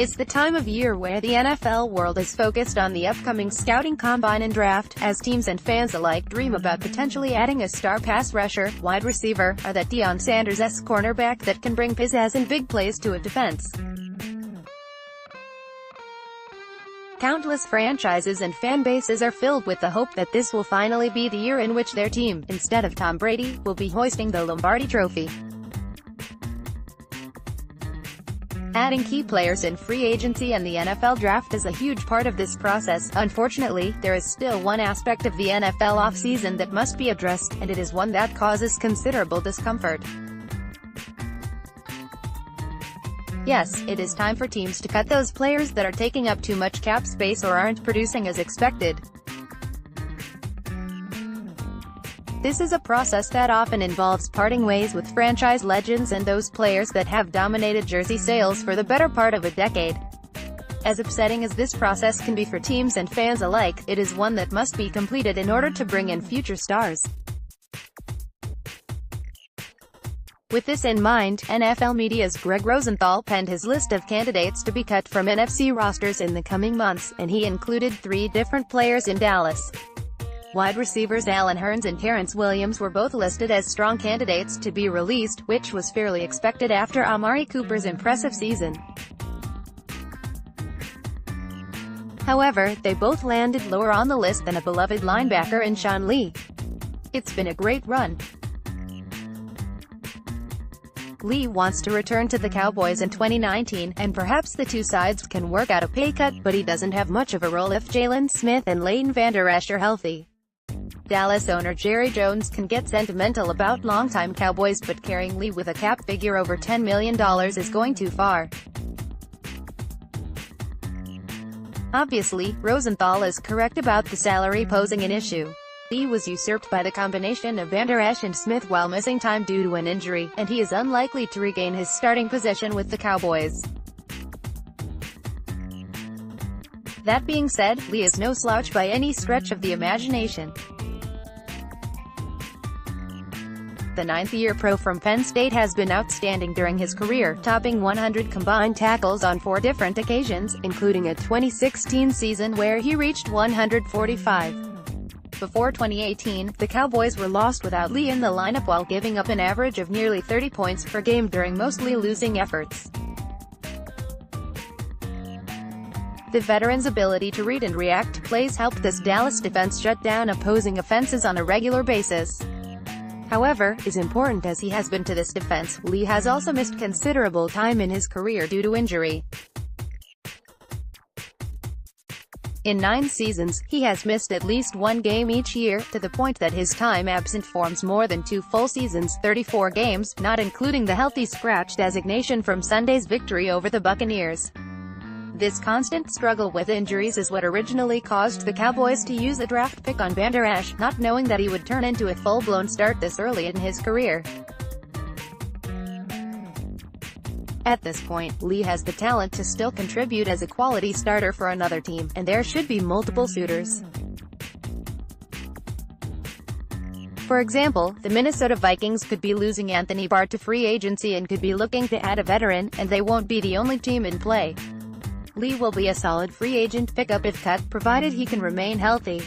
It's the time of year where the NFL world is focused on the upcoming scouting combine and draft, as teams and fans alike dream about potentially adding a star pass rusher, wide receiver, or that Deion Sanders-esque cornerback that can bring pizzazz and big plays to a defense. Countless franchises and fan bases are filled with the hope that this will finally be the year in which their team, instead of Tom Brady, will be hoisting the Lombardi Trophy. Adding key players in free agency and the NFL draft is a huge part of this process. Unfortunately, there is still one aspect of the NFL offseason that must be addressed, and it is one that causes considerable discomfort. Yes, it is time for teams to cut those players that are taking up too much cap space or aren't producing as expected. This is a process that often involves parting ways with franchise legends and those players that have dominated jersey sales for the better part of a decade. As upsetting as this process can be for teams and fans alike, it is one that must be completed in order to bring in future stars. With this in mind, NFL Media's Greg Rosenthal penned his list of candidates to be cut from NFC rosters in the coming months, and he included 3 different players in Dallas. Wide receivers Allen Hurns and Terrence Williams were both listed as strong candidates to be released, which was fairly expected after Amari Cooper's impressive season. However, they both landed lower on the list than a beloved linebacker in Sean Lee. It's been a great run. Lee wants to return to the Cowboys in 2019, and perhaps the two sides can work out a pay cut, but he doesn't have much of a role if Jalen Smith and Leighton Vander Esch are healthy. Dallas owner Jerry Jones can get sentimental about longtime Cowboys, but carrying Lee with a cap figure over $10 million is going too far. Obviously, Rosenthal is correct about the salary posing an issue. Lee was usurped by the combination of Vander Esch and Smith while missing time due to an injury, and he is unlikely to regain his starting position with the Cowboys. That being said, Lee is no slouch by any stretch of the imagination. The 9th-year pro from Penn State has been outstanding during his career, topping 100 combined tackles on 4 different occasions, including a 2016 season where he reached 145. Before 2018, the Cowboys were lost without Lee in the lineup while giving up an average of nearly 30 points per game during mostly losing efforts. The veteran's ability to read and react to plays helped this Dallas defense shut down opposing offenses on a regular basis. However, as important as he has been to this defense, Lee has also missed considerable time in his career due to injury. In 9 seasons, he has missed at least 1 game each year, to the point that his time absent forms more than 2 full seasons, 34 games, not including the healthy scratch designation from Sunday's victory over the Buccaneers. This constant struggle with injuries is what originally caused the Cowboys to use a draft pick on Vander Esch, not knowing that he would turn into a full-blown start this early in his career. At this point, Lee has the talent to still contribute as a quality starter for another team, and there should be multiple suitors. For example, the Minnesota Vikings could be losing Anthony Barr to free agency and could be looking to add a veteran, and they won't be the only team in play. Lee will be a solid free agent pickup if cut, provided he can remain healthy.